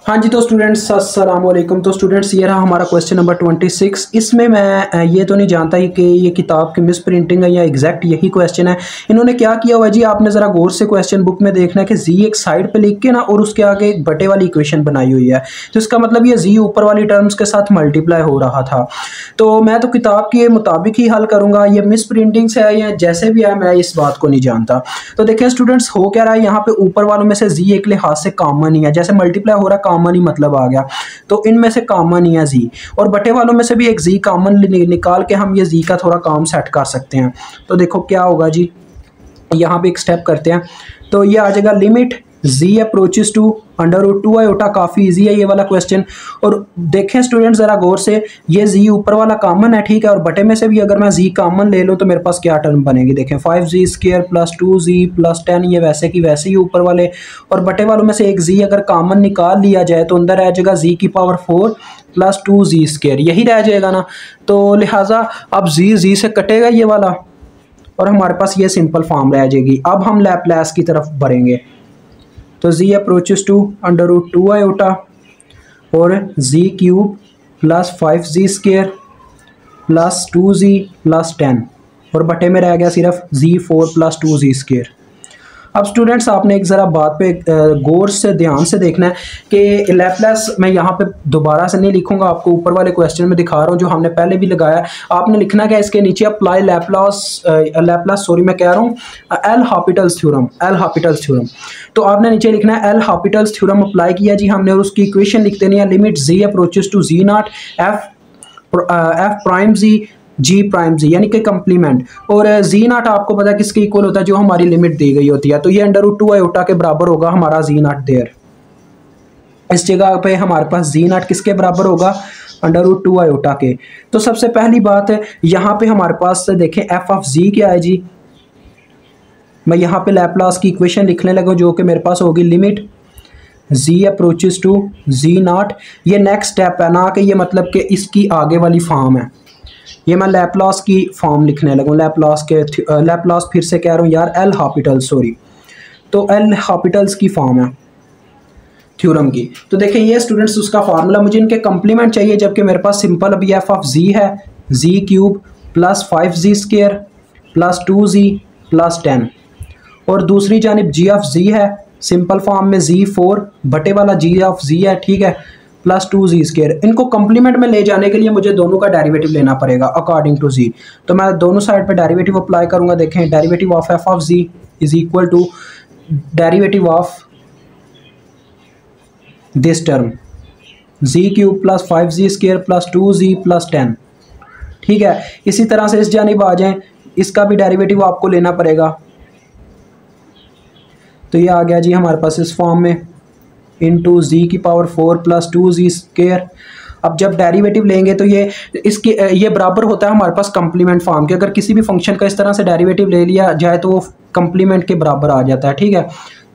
हाँ जी, तो स्टूडेंट्स अस्सलाम वालेकुम। तो स्टूडेंट्स ये रहा हमारा क्वेश्चन नंबर 26। इसमें मैं ये तो नहीं जानता कि ये किताब की मिस प्रिंटिंग है या एग्जैक्ट यही क्वेश्चन है। इन्होंने क्या किया हुआ जी, आपने ज़रा गौर से क्वेश्चन बुक में देखना है कि जी एक साइड पे लिख के ना और उसके आगे एक बटे वाली इक्वेशन बनाई हुई है। तो इसका मतलब ये जी ऊपर वाली टर्म्स के साथ मल्टीप्लाई हो रहा था। तो मैं तो किताब के मुताबिक ही हल करूँगा, ये मिस प्रिंटिंग से है या जैसे भी है, मैं इस बात को नहीं जानता। तो देखिए स्टूडेंट्स, हो क्या रहा है यहाँ पे, ऊपर वालों में से जी एक लिहाज से कॉमन ही है, जैसे मल्टीप्लाई हो रहा है कॉमन ही मतलब आ गया, तो इनमें से कॉमन ही है जी। और बटे वालों में से भी एक जी कॉमन निकाल के हम ये जी का थोड़ा काम सेट कर सकते हैं। तो देखो क्या होगा जी, यहाँ पे एक स्टेप करते हैं। तो ये आ जाएगा limit z approaches to √2 iota. काफ़ी इजी है ये वाला क्वेश्चन। और देखें स्टूडेंट्स ज़रा गौर से, ये z ऊपर वाला कॉमन है, ठीक है, और बटे में से भी अगर मैं z कॉमन ले लूँ तो मेरे पास क्या टर्म बनेगी, देखें 5z² + 2z + 10, ये वैसे की वैसे ही ऊपर वाले। और बटे वालों में से एक z अगर कॉमन निकाल लिया जाए तो अंदर रह जाएगा z⁴ + 2z², यही रह जाएगा ना। तो लिहाजा अब z से कटेगा ये वाला और हमारे पास ये सिंपल फॉर्म रह जाएगी। अब हम लैप्लास की तरफ बढ़ेंगे। तो z अप्रोचेस टू √2 आयोटा और z³ + 5z² + 2z + 10, और बटे में रह गया सिर्फ z⁴ + 2z²। अब स्टूडेंट्स आपने एक ज़रा बात पे गौर से ध्यान से देखना है कि लैप्लास मैं यहाँ पे दोबारा से नहीं लिखूंगा, आपको ऊपर वाले क्वेश्चन में दिखा रहा हूँ जो हमने पहले भी लगाया। आपने लिखना है इसके नीचे अप्लाई लैप्लास सॉरी मैं कह रहा हूँ एल हॉपिटल्स थ्योरम। तो आपने नीचे लिखना है एल हॉपिटल्स थ्योरम अप्लाई किया जी हमने, और उसकी इक्वेशन लिख देनी है limit z approaches to z0 f prime z G prime G, यानी कि कंप्लीमेंट। और z0 आपको पता है किसके इक्वल होता है, जो हमारी लिमिट दी गई होती है। तो ये √2 आयोटा के बराबर होगा हमारा z0 देयर। इस जगह पे हमारे पास z0 किसके बराबर होगा, √2 आयोटा के। तो सबसे पहली बात है यहाँ पे हमारे पास देखें f(z) क्या है जी, मैं यहाँ पे लैप्लास की इक्वेशन लिखने लगा जो कि मेरे पास होगी limit z approaches to z0। ये नेक्स्ट स्टेप है ना, कि ये मतलब कि इसकी आगे वाली फॉर्म है। ये मैं लैप्लास की फॉर्म लिखने लगा, लैप्लास फिर से कह रहा हूँ यार, एल हॉपिटल्स सॉरी, तो एल हॉपिटल्स की फॉर्म है थ्योरम की। तो देखें ये स्टूडेंट्स उसका फार्मूला, मुझे इनके कंप्लीमेंट चाहिए, जबकि मेरे पास सिंपल अभी f(z) है z³ + 5z² + 2z + 10, और दूसरी जानिब g(z) है सिंपल फॉर्म में z⁴ बटे वाला g(z) है, ठीक है, + 2z²। इनको कंप्लीमेंट में ले जाने के लिए मुझे दोनों का डेरिवेटिव लेना पड़ेगा अकॉर्डिंग टू z। तो मैं दोनों साइड पे डेरिवेटिव अप्लाई करूंगा। देखें derivative of f(z) is equal to derivative of this term z³ + 5z² + 2z + 10, ठीक है। इसी तरह से इस जानिब आ जाएं, इसका भी डेरिवेटिव आपको लेना पड़ेगा। तो ये आ गया जी हमारे पास इस फॉर्म में इंटू z⁴ + 2z²। अब जब डेरिवेटिव लेंगे तो ये बराबर होता है हमारे पास कंप्लीमेंट फॉर्म के। अगर किसी भी फंक्शन का इस तरह से डेरिवेटिव ले लिया जाए तो वो कंप्लीमेंट के बराबर आ जाता है, ठीक है।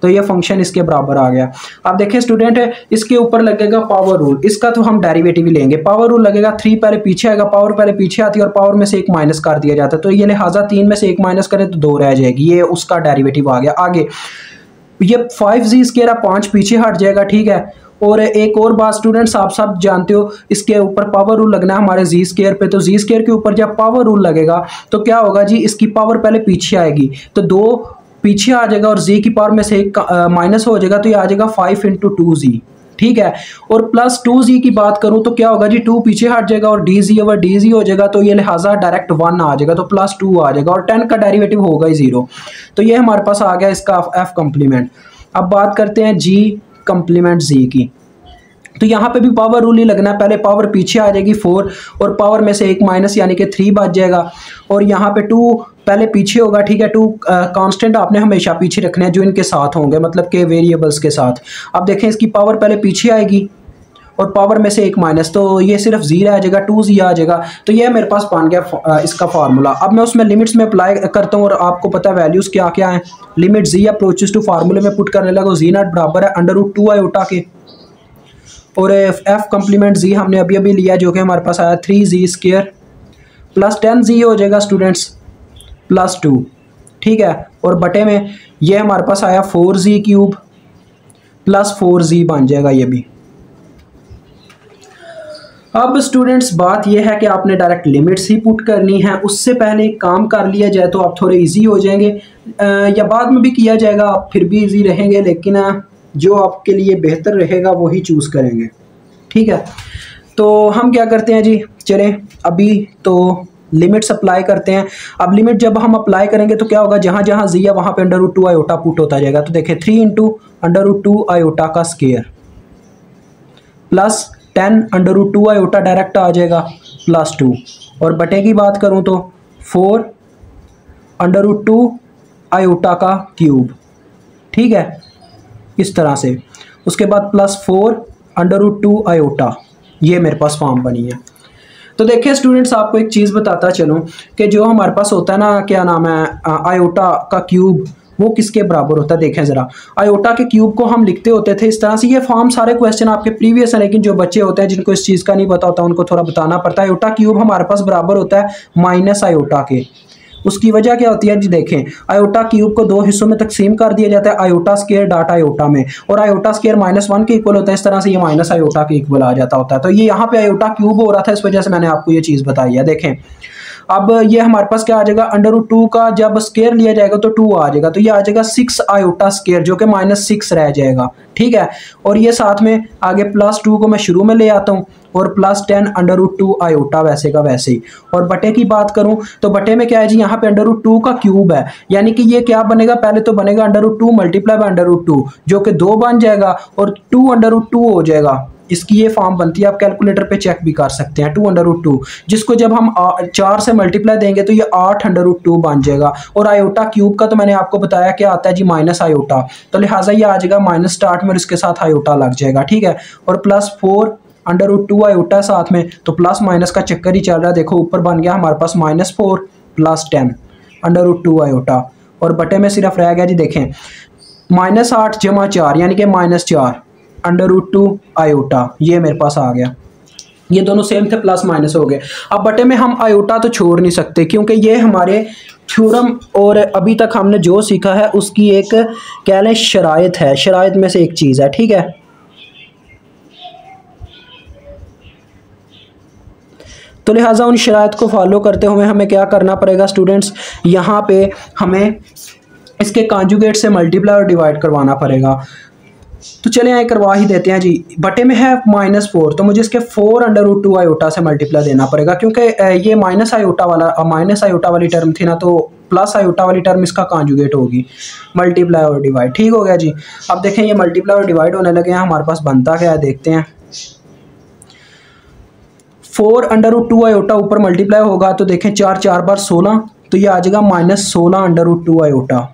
तो ये फंक्शन इसके बराबर आ गया। अब देखिए स्टूडेंट, इसके ऊपर लगेगा पावर रूल, इसका तो हम डेरिवेटिव ही लेंगे। पावर रूल लगेगा 3 पहले पीछे आएगा, पावर पहले पीछे आती है और पावर में से 1 माइनस कर दिया जाता है। तो ये लिहाजा 3 में से 1 माइनस करें तो 2 रह जाएगी, ये उसका डेरिवेटिव आ गया। आगे ये 5z² 5 पीछे हट जाएगा, ठीक है। और एक और बात स्टूडेंट्स, आप सब जानते हो इसके ऊपर पावर रूल लगना है हमारे z² पे। तो z² के ऊपर जब पावर रूल लगेगा तो क्या होगा जी, इसकी पावर पहले पीछे आएगी तो 2 पीछे आ जाएगा और z की पावर में से 1 माइनस हो जाएगा, तो ये आ जाएगा 5 × 2z, ठीक है। और + 2z की बात करूं तो क्या होगा जी, 2 पीछे हट जाएगा और dz/dz हो जाएगा, तो ये लिहाजा डायरेक्ट 1 आ जाएगा, तो +2 आ जाएगा, और 10 का डेरिवेटिव होगा ही 0। तो ये हमारे पास आ गया इसका f कंप्लीमेंट। अब बात करते हैं g कंप्लीमेंट z की। तो यहाँ पे भी पावर रूल ही लगना है, पहले पावर पीछे आ जाएगी 4 और पावर में से 1 माइनस यानी कि 3 बच जाएगा, और यहाँ पे 2 पहले पीछे होगा, ठीक है। 2 कांस्टेंट आपने हमेशा पीछे रखने हैं जो इनके साथ होंगे, मतलब के वेरिएबल्स के साथ। अब देखें इसकी पावर पहले पीछे आएगी और पावर में से 1 माइनस, तो ये सिर्फ z आ जाएगा, 2z आ जाएगा। तो ये मेरे पास बन गया इसका फार्मूला। अब मैं उसमें लिमिट्स में अप्लाई करता हूँ और आपको पता है वैल्यूज़ क्या क्या हैं। लिमिट z अप्रोचेस टू फार्मूले में पुट करने लगा, z0 बराबर है √2 आयोटा के, और f कंप्लीमेंट z हमने अभी अभी लिया जो कि हमारे पास आया 3z² + 10z हो जाएगा स्टूडेंट्स + 2, ठीक है। और बटे में ये हमारे पास आया 4z³ + 4z बन जाएगा ये भी, अब स्टूडेंट्स बात यह है कि आपने डायरेक्ट लिमिट्स ही पुट करनी है, उससे पहले एक काम कर लिया जाए तो आप थोड़े इजी हो जाएंगे, या बाद में भी किया जाएगा आप फिर भी इजी रहेंगे, लेकिन जो आपके लिए बेहतर रहेगा वही चूज़ करेंगे। ठीक है, तो हम क्या करते हैं जी, चलें अभी तो लिमिट्स अप्लाई करते हैं। अब लिमिट जब हम अप्लाई करेंगे तो क्या होगा, जहाँ जहाँ जी है वहाँ पे √2 आयोटा पुट होता जाएगा। तो देखें 3 इंटू √2 आयोटा का स्क्वायर प्लस 10 √2 आयोटा डायरेक्ट आ जाएगा प्लस 2, और बटे की बात करूँ तो 4 √2 आयोटा का क्यूब। ठीक है, इस तरह से, उसके बाद प्लस 4 √2 आयोटा, ये मेरे पास फॉर्म बनी है। तो देखिए स्टूडेंट्स, आपको एक चीज़ बताता चलूँ कि जो हमारे पास होता है ना, क्या नाम है, आयोटा का क्यूब, वो किसके बराबर होता है। देखें ज़रा, आयोटा के क्यूब को हम लिखते होते थे इस तरह से। ये फॉर्म सारे क्वेश्चन आपके प्रीवियस हैं, लेकिन जो बच्चे होते हैं जिनको इस चीज़ का नहीं पता होता उनको थोड़ा बताना पड़ता है। आयोटा क्यूब हमारे पास बराबर होता है माइनस आयोटा के। उसकी वजह क्या होती है जी, देखें आयोटा क्यूब को 2 हिस्सों में तकसीम कर दिया जाता है, आयोटा स्क्वायर डॉट आयोटा में, और आयोटा स्क्वायर -1 के इक्वल होता है। इस तरह से ये माइनस आयोटा के इक्वल आ जाता होता है। तो ये यहाँ पे आयोटा क्यूब हो रहा था, इस वजह से मैंने आपको ये चीज़ बताई है। देखें अब ये हमारे पास क्या आ जाएगा, √2 का जब स्क्वायर लिया जाएगा तो 2 आ जाएगा, तो ये आ जाएगा 6 आयोटा स्क्वायर, जो कि -6 रह जाएगा। ठीक है, और ये साथ में आगे +2 को मैं शुरू में ले आता हूँ, और प्लस 10 √2 आयोटा वैसे का वैसे ही। और बटे की बात करूं तो बटे में क्या है जी, यहाँ पे √2 का क्यूब है, यानी कि ये क्या बनेगा, पहले तो बनेगा √2 मल्टीप्लाई बाय √2, जो कि 2 बन जाएगा, और 2 √2 हो जाएगा। इसकी ये फॉर्म बनती है, आप कैलकुलेटर पे चेक भी कर सकते हैं। 2 √2, जिसको जब हम 4 से मल्टीप्लाई देंगे तो ये 8 √2 बन जाएगा। और आयोटा क्यूब का तो मैंने आपको बताया क्या आता है जी, माइनस आयोटा, तो लिहाजा ये आ जाएगा माइनस स्टार्ट में और इसके साथ आयोटा लग जाएगा। ठीक है, और प्लस 4 √2 आयोटा साथ में, तो प्लस माइनस का चक्कर ही चल रहा है। देखो ऊपर बन गया हमारे पास -4 प्लस 10 √2 आयोटा, और बटे में सिर्फ रह गया जी, देखें -8 जमा 4 यानी कि -4 √2 आयोटा, ये मेरे पास आ गया। ये दोनों सेम थे, प्लस माइनस हो गए। अब बटे में हम आयोटा तो छोड़ नहीं सकते, क्योंकि ये हमारे थ्योरम और अभी तक हमने जो सीखा है उसकी एक कह लें शराइत है, शराइत में से एक चीज़ है। ठीक है, तो लिहाजा उन शराइत को फॉलो करते हुए हमें क्या करना पड़ेगा स्टूडेंट्स, यहाँ पे हमें इसके कॉन्जुगेट से मल्टीप्लाई और डिवाइड करवाना पड़ेगा। तो चले आए करवा ही देते हैं जी। बटे में है -4, तो मुझे इसके 4 √2 आयोटा से मल्टीप्लाई देना पड़ेगा, क्योंकि ये माइनस आयोटा वाली टर्म थी ना, तो प्लस आयोटा वाली टर्म इसका कॉन्जुगेट होगी, मल्टीप्लाई और डिवाइड। ठीक हो गया जी। अब देखें ये मल्टीप्लाई और डिवाइड होने लगे हैं, हमारे पास बनता क्या है देखते हैं। 4 √2 आयोटा ऊपर मल्टीप्लाई होगा, तो देखें 4 बार 16, तो ये आ जाएगा -16 √2 आयोटा।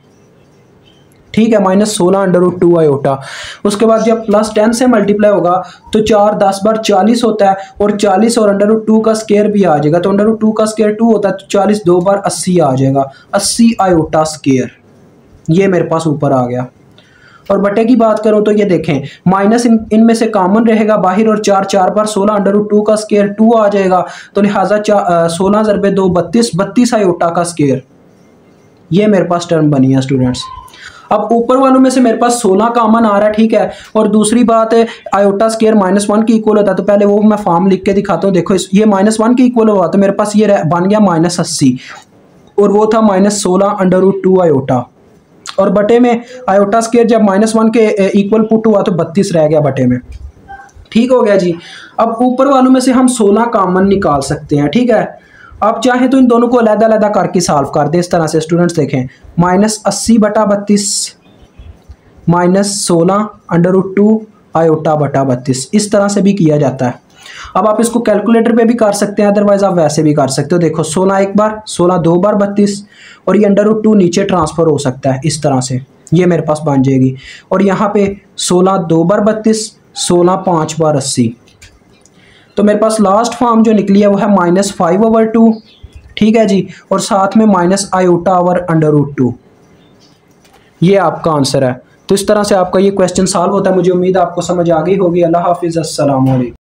ठीक है, -16 √2 आयोटा। उसके बाद जब प्लस 10 से मल्टीप्लाई होगा तो 4 10 बार 40 होता है, और 40 और √2 का स्क्वायर भी आ जाएगा, तो √2 का स्क्वायर 2 होता है, तो 40 2 बार 80 आ जाएगा, 80 आयोटा स्क्वायर। ये मेरे पास ऊपर आ गया। और बटे की बात करूं तो ये देखें माइनस इनमें से कॉमन रहेगा बाहर, और 4 बार 16 √2 का स्क्वायर 2 आ जाएगा, तो लिहाजा 16 × 2 32 आयोटा का स्क्वायर। ये मेरे पास टर्म बनी है स्टूडेंट्स। अब ऊपर वालों में से मेरे पास 16 कॉमन आ रहा है। ठीक है, और दूसरी बात है आयोटा स्क्वायर -1 के इक्वल होता है, तो पहले वो मैं फॉर्म लिख के दिखाता हूँ। देखो ये -1 के इक्वल हुआ, तो मेरे पास ये बन गया -80, और वो था -16 √2 आयोटा। और बटे में आयोटा स्क्वायर जब -1 के इक्वल पुट हुआ तो 32 रह गया बटे में। ठीक हो गया जी। अब ऊपर वालों में से हम 16 कॉमन निकाल सकते हैं। ठीक है, आप चाहें तो इन दोनों को अलग-अलग करके सॉल्व कर दें इस तरह से। स्टूडेंट्स देखें -80 बटा 32 -16 √2 आयोटा बटा 32, इस तरह से भी किया जाता है। अब आप इसको कैलकुलेटर पे भी कर सकते हैं, अदरवाइज आप वैसे भी कर सकते हो। देखो 16 एक बार, 16 2 बार 32, और ये √2 नीचे ट्रांसफ़र हो सकता है इस तरह से, ये मेरे पास बन जाएगी। और यहाँ पे 16 2 बार 32, 16 5 बार 80, तो मेरे पास लास्ट फॉर्म जो निकली है वो है -5/2। ठीक है जी, और साथ में माइनस आयोटा ओवर √2, ये आपका आंसर है। तो इस तरह से आपका ये क्वेश्चन सॉल्व होता है। मुझे उम्मीद है आपको समझ आ गई होगी। अल्लाह हाफिज़, अस्सलाम वालेकुम।